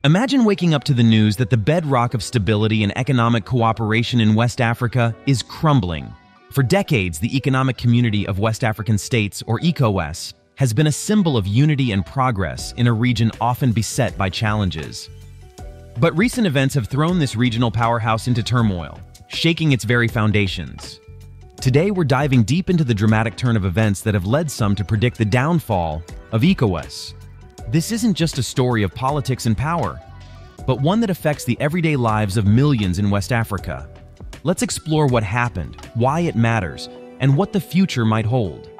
Imagine waking up to the news that the bedrock of stability and economic cooperation in West Africa is crumbling. For decades, the Economic Community of West African States, or ECOWAS, has been a symbol of unity and progress in a region often beset by challenges. But recent events have thrown this regional powerhouse into turmoil, shaking its very foundations. Today, we're diving deep into the dramatic turn of events that have led some to predict the downfall of ECOWAS. This isn't just a story of politics and power, but one that affects the everyday lives of millions in West Africa. Let's explore what happened, why it matters, and what the future might hold.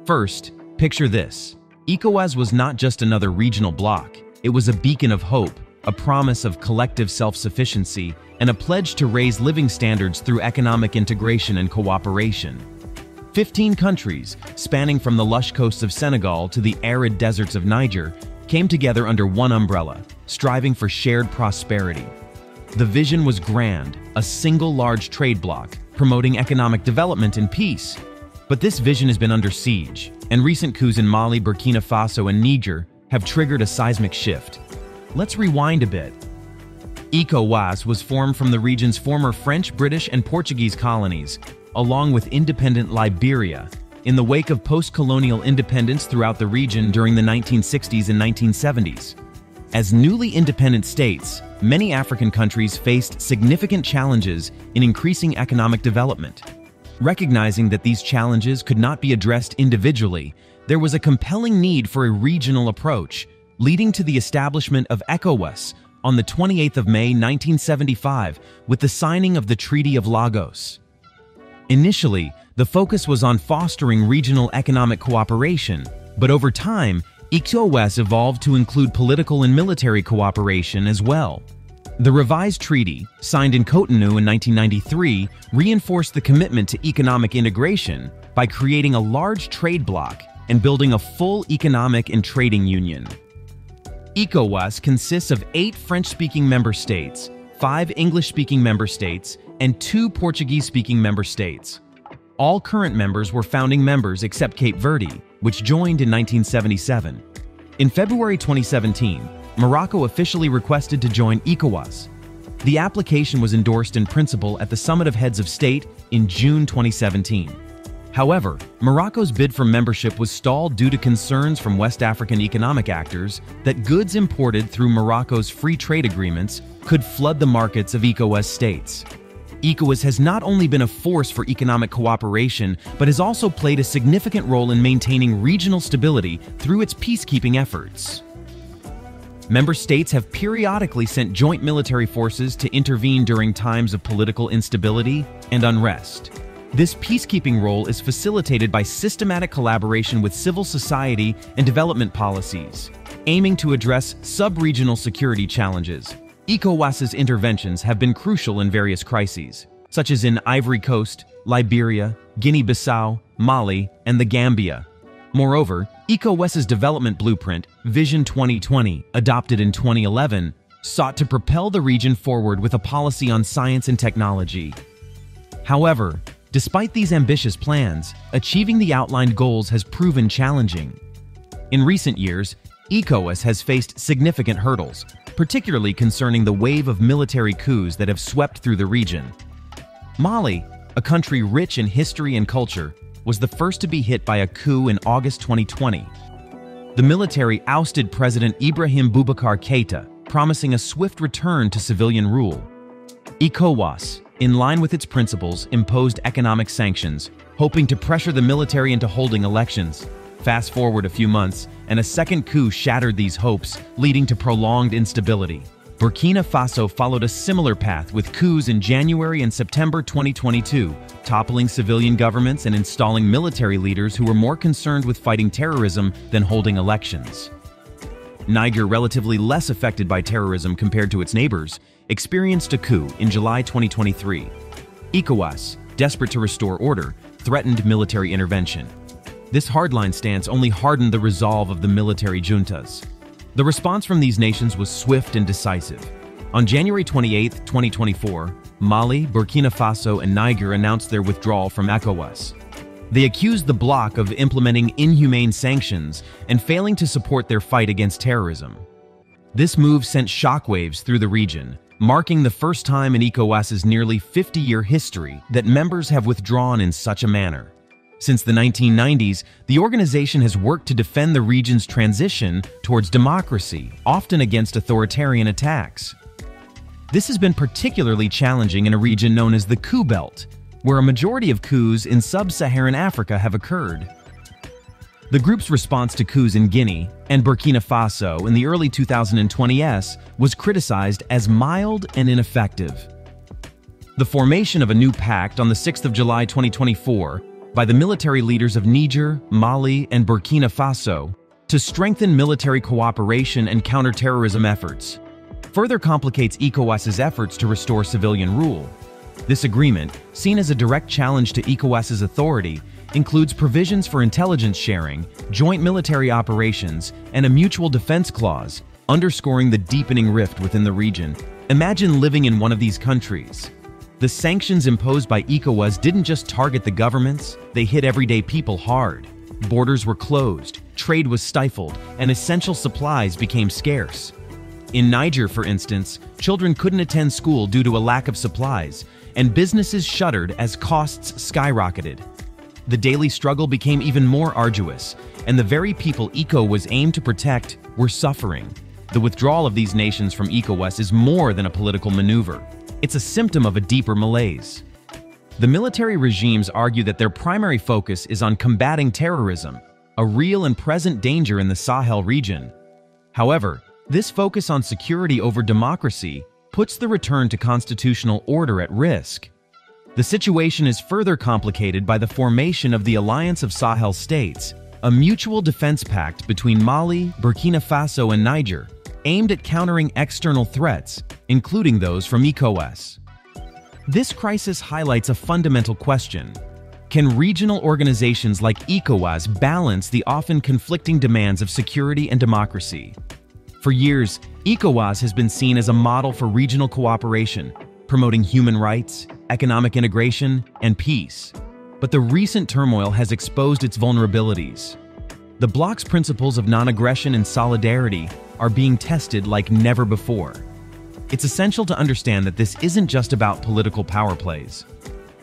First, picture this. ECOWAS was not just another regional bloc. It was a beacon of hope, a promise of collective self-sufficiency, and a pledge to raise living standards through economic integration and cooperation. 15 countries, spanning from the lush coasts of Senegal to the arid deserts of Niger, came together under one umbrella, striving for shared prosperity. The vision was grand, a single large trade bloc, promoting economic development and peace. But this vision has been under siege, and recent coups in Mali, Burkina Faso, and Niger have triggered a seismic shift. Let's rewind a bit. ECOWAS was formed from the region's former French, British, and Portuguese colonies, along with independent Liberia, in the wake of post-colonial independence throughout the region during the 1960s and 1970s. As newly independent states, many African countries faced significant challenges in increasing economic development. Recognizing that these challenges could not be addressed individually, there was a compelling need for a regional approach, leading to the establishment of ECOWAS on the 28th of May 1975 with the signing of the Treaty of Lagos. Initially, the focus was on fostering regional economic cooperation, but over time, ECOWAS evolved to include political and military cooperation as well. The revised treaty, signed in Cotonou in 1993, reinforced the commitment to economic integration by creating a large trade bloc and building a full economic and trading union. ECOWAS consists of 8 French-speaking member states, 5 English-speaking member states, and 2 Portuguese-speaking member states. All current members were founding members except Cape Verde, which joined in 1977. In February 2017, Morocco officially requested to join ECOWAS. The application was endorsed in principle at the Summit of Heads of State in June 2017. However, Morocco's bid for membership was stalled due to concerns from West African economic actors that goods imported through Morocco's free trade agreements could flood the markets of ECOWAS states. ECOWAS has not only been a force for economic cooperation, but has also played a significant role in maintaining regional stability through its peacekeeping efforts. Member states have periodically sent joint military forces to intervene during times of political instability and unrest. This peacekeeping role is facilitated by systematic collaboration with civil society and development policies, aiming to address sub-regional security challenges. ECOWAS's interventions have been crucial in various crises, such as in Ivory Coast, Liberia, Guinea-Bissau, Mali, and the Gambia. Moreover, ECOWAS's development blueprint, Vision 2020, adopted in 2011, sought to propel the region forward with a policy on science and technology. However, despite these ambitious plans, achieving the outlined goals has proven challenging. In recent years, ECOWAS has faced significant hurdles, particularly concerning the wave of military coups that have swept through the region. Mali, a country rich in history and culture, was the first to be hit by a coup in August 2020. The military ousted President Ibrahim Boubacar Keïta, promising a swift return to civilian rule. ECOWAS, in line with its principles, imposed economic sanctions, hoping to pressure the military into holding elections. Fast forward a few months, and a second coup shattered these hopes, leading to prolonged instability. Burkina Faso followed a similar path with coups in January and September 2022, toppling civilian governments and installing military leaders who were more concerned with fighting terrorism than holding elections. Niger, relatively less affected by terrorism compared to its neighbors, experienced a coup in July 2023. ECOWAS, desperate to restore order, threatened military intervention. This hardline stance only hardened the resolve of the military juntas. The response from these nations was swift and decisive. On January 28, 2024, Mali, Burkina Faso, and Niger announced their withdrawal from ECOWAS. They accused the bloc of implementing inhumane sanctions and failing to support their fight against terrorism. This move sent shockwaves through the region, marking the first time in ECOWAS's nearly 50-year history that members have withdrawn in such a manner. Since the 1990s, the organization has worked to defend the region's transition towards democracy, often against authoritarian attacks. This has been particularly challenging in a region known as the coup belt, where a majority of coups in sub-Saharan Africa have occurred. The group's response to coups in Guinea and Burkina Faso in the early 2020s was criticized as mild and ineffective. The formation of a new pact on the 6th of July 2024 by the military leaders of Niger, Mali, and Burkina Faso to strengthen military cooperation and counterterrorism efforts further complicates ECOWAS's efforts to restore civilian rule. This agreement, seen as a direct challenge to ECOWAS's authority, includes provisions for intelligence sharing, joint military operations, and a mutual defense clause, underscoring the deepening rift within the region. Imagine living in one of these countries. The sanctions imposed by ECOWAS didn't just target the governments, they hit everyday people hard. Borders were closed, trade was stifled, and essential supplies became scarce. In Niger, for instance, children couldn't attend school due to a lack of supplies, and businesses shuttered as costs skyrocketed. The daily struggle became even more arduous, and the very people ECOWAS aimed to protect were suffering. The withdrawal of these nations from ECOWAS is more than a political maneuver. It's a symptom of a deeper malaise. The military regimes argue that their primary focus is on combating terrorism, a real and present danger in the Sahel region. However, this focus on security over democracy puts the return to constitutional order at risk. The situation is further complicated by the formation of the Alliance of Sahel States, a mutual defense pact between Mali, Burkina Faso, and Niger, aimed at countering external threats, including those from ECOWAS. This crisis highlights a fundamental question. Can regional organizations like ECOWAS balance the often conflicting demands of security and democracy? For years, ECOWAS has been seen as a model for regional cooperation, promoting human rights, economic integration, and peace. But the recent turmoil has exposed its vulnerabilities. The bloc's principles of non-aggression and solidarity are being tested like never before. It's essential to understand that this isn't just about political power plays.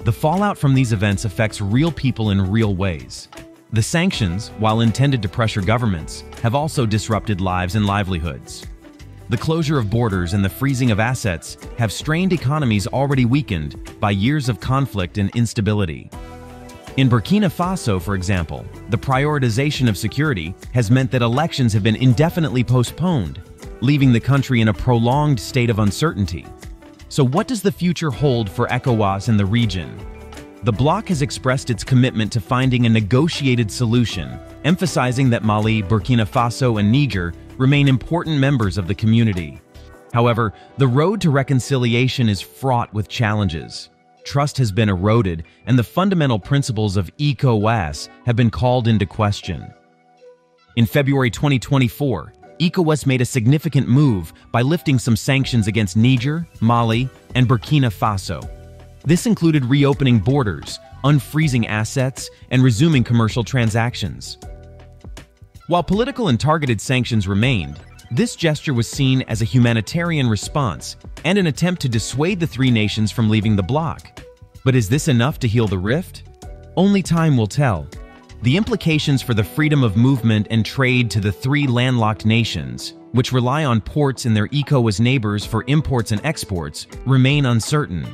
The fallout from these events affects real people in real ways. The sanctions, while intended to pressure governments, have also disrupted lives and livelihoods. The closure of borders and the freezing of assets have strained economies already weakened by years of conflict and instability. In Burkina Faso, for example, the prioritization of security has meant that elections have been indefinitely postponed, leaving the country in a prolonged state of uncertainty. So what does the future hold for ECOWAS and the region? The bloc has expressed its commitment to finding a negotiated solution, emphasizing that Mali, Burkina Faso, and Niger remain important members of the community. However, the road to reconciliation is fraught with challenges. Trust has been eroded, and the fundamental principles of ECOWAS have been called into question. In February 2024, ECOWAS made a significant move by lifting some sanctions against Niger, Mali, and Burkina Faso. This included reopening borders, unfreezing assets, and resuming commercial transactions. While political and targeted sanctions remained, this gesture was seen as a humanitarian response and an attempt to dissuade the three nations from leaving the bloc. But is this enough to heal the rift? Only time will tell. The implications for the freedom of movement and trade to the three landlocked nations, which rely on ports and their ECOWAS neighbors for imports and exports, remain uncertain.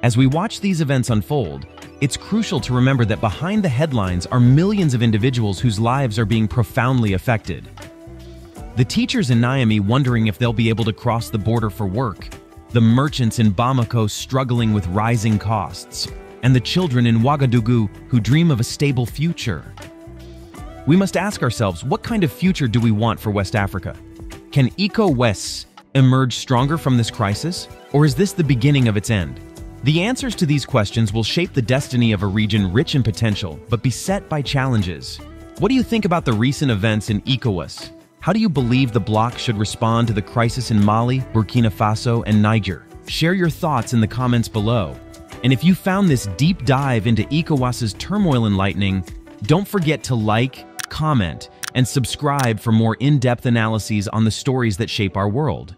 As we watch these events unfold, it's crucial to remember that behind the headlines are millions of individuals whose lives are being profoundly affected. The teachers in Niamey wondering if they'll be able to cross the border for work, the merchants in Bamako struggling with rising costs, and the children in Ouagadougou who dream of a stable future. We must ask ourselves, what kind of future do we want for West Africa? Can ECOWAS emerge stronger from this crisis, or is this the beginning of its end? The answers to these questions will shape the destiny of a region rich in potential, but beset by challenges. What do you think about the recent events in ECOWAS? How do you believe the bloc should respond to the crisis in Mali, Burkina Faso, and Niger? Share your thoughts in the comments below. And if you found this deep dive into ECOWAS's turmoil enlightening, don't forget to like, comment, and subscribe for more in-depth analyses on the stories that shape our world.